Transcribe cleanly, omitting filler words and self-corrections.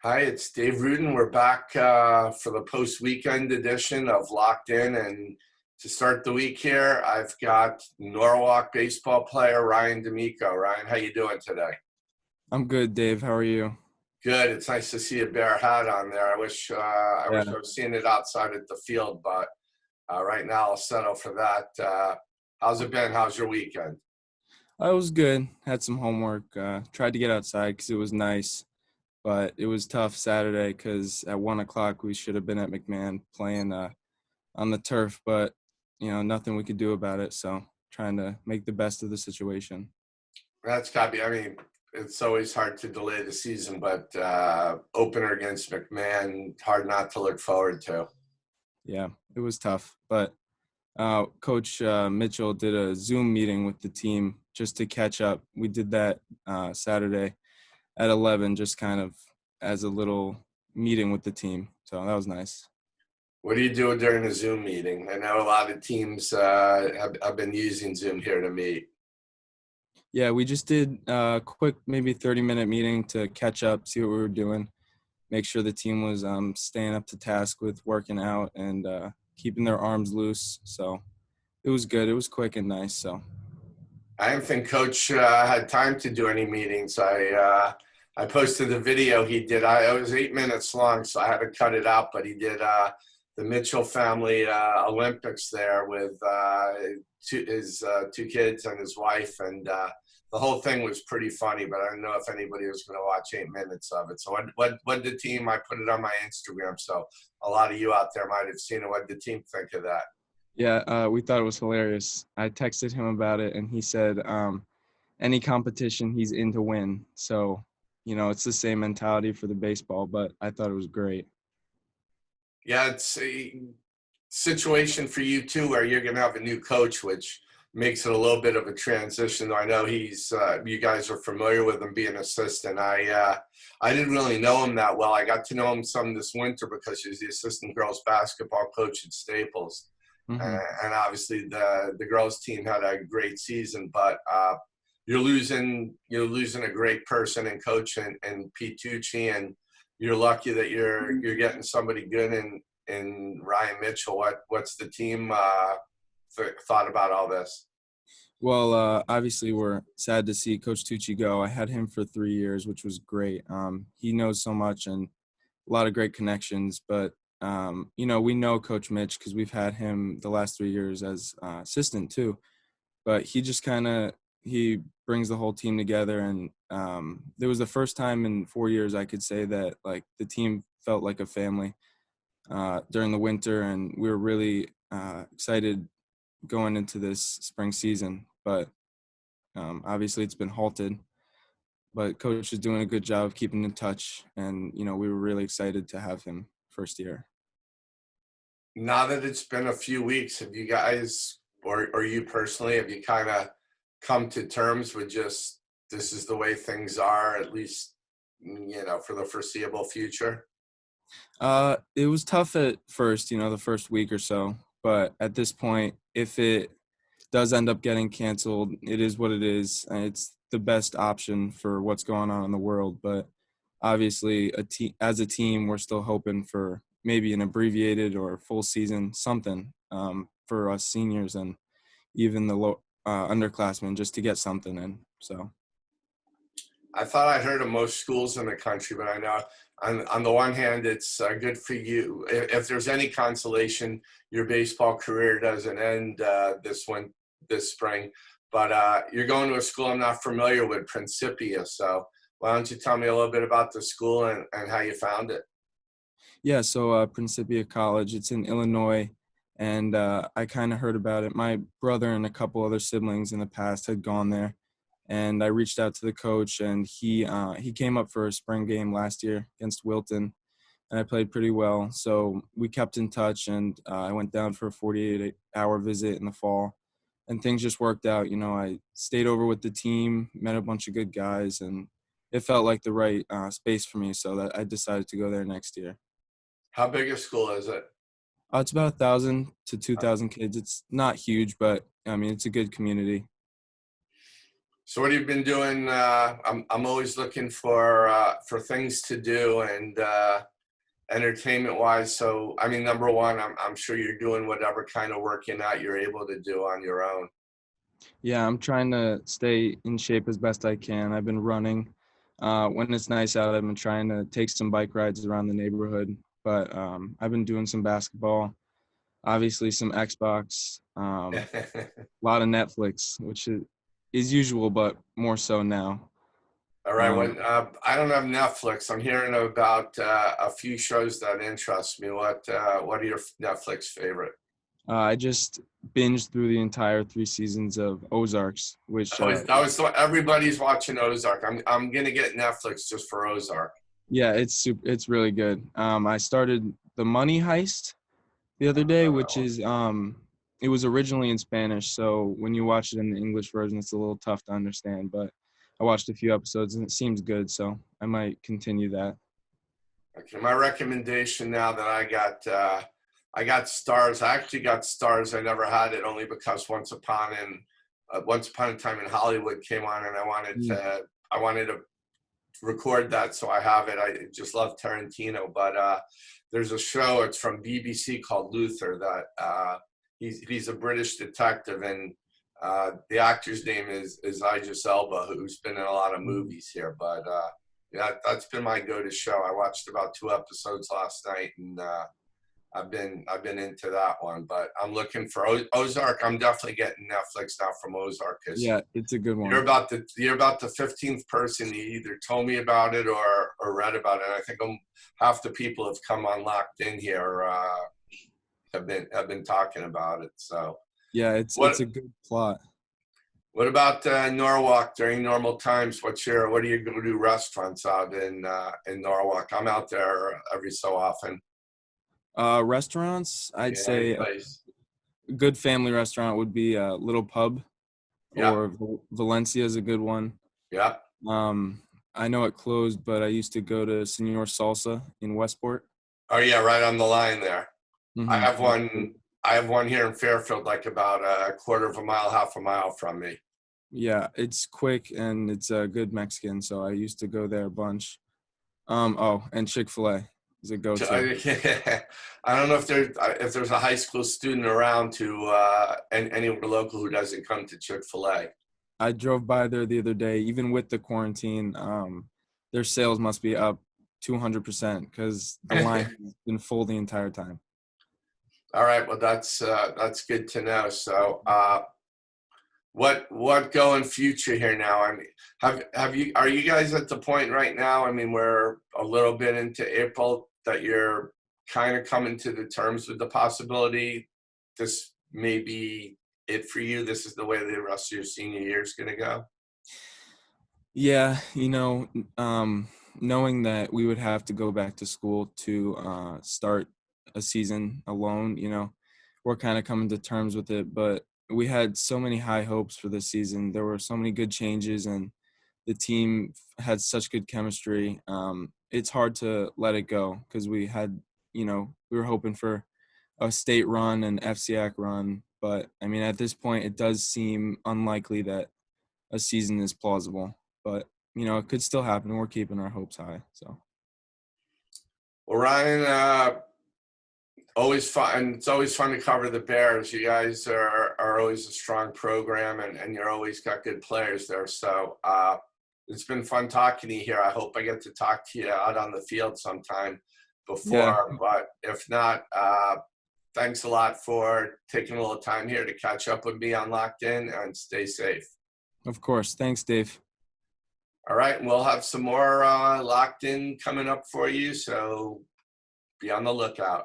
Hi, it's Dave Rudin. We're back for the post-weekend edition of Locked In. And to start the week here, I've got Norwalk baseball player Ryan D'Amico. Ryan, how you doing today? I'm good, Dave. How are you? Good. It's nice to see a bear hat on there. I wish I Yeah, was seeing it outside at the field, but right now I'll settle for that. How's it been? How's your weekend? I was good. Had some homework. Tried to get outside because it was nice, but it was tough Saturday because at 1 o'clock we should have been at McMahon playing on the turf, but nothing we could do about it. So trying to make the best of the situation. That's got to be. I mean, it's always hard to delay the season, but opener against McMahon, hard not to look forward to. Yeah, it was tough, but Coach Mitchell did a Zoom meeting with the team just to catch up. We did that Saturday at 11, just kind of as a little meeting with the team. So that was nice. What do you do during a Zoom meeting? I know a lot of teams have been using Zoom here to meet. Yeah, we just did a quick, maybe 30-minute meeting to catch up, see what we were doing, make sure the team was staying up to task with working out and keeping their arms loose. So it was good. It was quick and nice. So I didn't think Coach had time to do any meetings. I posted the video he did. It was 8 minutes long, so I had to cut it out. But he did the Mitchell family Olympics there with his two kids and his wife, and the whole thing was pretty funny. But I don't know if anybody was going to watch 8 minutes of it. So what did the team? I put it on my Instagram, so a lot of you out there might have seen it. What did the team think of that? yeah, we thought it was hilarious. I texted him about it, and he said any competition he's in to win. So it's the same mentality for the baseball, but I thought it was great. Yeah, it's a situation for you too, where you're going to have a new coach, which makes it a little bit of a transition. I know you guys are familiar with him being assistant. I didn't really know him that well. I got to know him some this winter because he's the assistant girls basketball coach at Staples, Hmm. and obviously the girls team had a great season, but. You're losing a great person and coach and Pete Tucci, and you're lucky that you're getting somebody good in Ryan Mitchell. What's the team thought about all this? Well, obviously, we're sad to see Coach Tucci go. I had him for 3 years, which was great. He knows so much and a lot of great connections. But we know Coach Mitch because we've had him the last 3 years as assistant too. But he just he brings the whole team together, and there was the first time in 4 years I could say that like the team felt like a family during the winter, and we were really excited going into this spring season. But obviously, it's been halted. But coach is doing a good job of keeping in touch, and we were really excited to have him first year. Now that it's been a few weeks, have you guys or you personally have you kind of come to terms with just this is the way things are, at least for the foreseeable future? It was tough at first, the first week or so. But at this point, if it does end up getting canceled, it is what it is. And it's the best option for what's going on in the world. But obviously, as a team, we're still hoping for maybe an abbreviated or full season, something for us seniors and even the underclassmen, just to get something in. So. I thought I heard of most schools in the country, but I know on the one hand, it's good for you. If there's any consolation, your baseball career doesn't end this spring. But you're going to a school I'm not familiar with, Principia. So why don't you tell me a little bit about the school and how you found it? Yeah, so Principia College, it's in Illinois, and I kind of heard about it. My brother and a couple other siblings in the past had gone there, and I reached out to the coach, and he came up for a spring game last year against Wilton, and I played pretty well. So we kept in touch, and I went down for a 48-hour visit in the fall, and things just worked out. I stayed over with the team, met a bunch of good guys, and it felt like the right space for me, so that I decided to go there next year. How big a school is it? It's about 1,000 to 2,000 kids. It's not huge, but I mean, it's a good community. So what have you been doing? I'm always looking for things to do and entertainment wise. So I mean, number one, I'm sure you're doing whatever kind of working out you're able to do on your own. Yeah, I'm trying to stay in shape as best I can. I've been running. When it's nice out, I've been trying to take some bike rides around the neighborhood. But I've been doing some basketball, obviously some Xbox, a lot of Netflix, which is usual, but more so now. All right. Um, I don't have Netflix. I'm hearing about a few shows that interest me. What are your Netflix favorite? I just binged through the entire 3 seasons of Ozarks, which Everybody's watching Ozark. I'm gonna get Netflix just for Ozark. yeah, it's really good. I started The Money Heist the other day, which is it was originally in Spanish, so when you watch it in the English version, it's a little tough to understand. But I watched a few episodes and it seems good, so I might continue that. Okay, my recommendation now that I got stars. I actually got stars. I never had it only because Once Upon a Time in Hollywood came on, and Mm. I wanted to record that, so I have it. I just love Tarantino, but there's a show. It's from BBC called Luther. That he's a British detective, and the actor's name is Idris Elba, who's been in a lot of movies here. But yeah, that's been my go-to show. I watched about 2 episodes last night, and I've been into that one. But I'm looking for Ozark. I'm definitely getting Netflix now from Ozark because Yeah, it's a good one. you're about the 15th person who either told me about it or read about it. I think half the people have come on Locked In here have been talking about it. So Yeah, it's what a good plot. what about Norwalk during normal times? What do you go to restaurants out in Norwalk? I'm out there every so often. Restaurants, I'd Yeah, any say a place. good family restaurant would be a Little Pub, Yeah, or Valencia is a good one. yeah. Um, I know it closed, but I used to go to Senor Salsa in Westport. Oh yeah, right on the line there. I Hmm. have one. I have one here in Fairfield, like about a quarter of a mile, half a mile from me. Yeah, it's quick and it's a good Mexican, so I used to go there a bunch. Oh, and Chick-fil-A is a go-to. I don't know if there's a high school student around and anywhere local who doesn't come to Chick-fil-A. I drove by there the other day, even with the quarantine. Their sales must be up 200% because the line has been full the entire time. All right, well that's good to know. So what going future here now? I mean, have you are you guys at the point right now? I mean, we're a little bit into April that you're kind of coming to the terms with the possibility this may be it for you. This is the way the rest of your senior year is going to go. Yeah, knowing that we would have to go back to school to start a season alone, we're kind of coming to terms with it. But we had so many high hopes for this season. There were so many good changes, and the team had such good chemistry. It's hard to let it go because we were hoping for a state run and FCAC run. But I mean, at this point, it does seem unlikely that a season is plausible, but it could still happen. We're keeping our hopes high. So Well, Ryan, always fun. It's always fun to cover the Bears. You guys are always a strong program, and you're always got good players there. So it's been fun talking to you here. I hope I get to talk to you out on the field sometime yeah, before. But if not, thanks a lot for taking a little time here to catch up with me on Locked In, and stay safe. of course. Thanks, Dave. All right, we'll have some more Locked In coming up for you. So be on the lookout.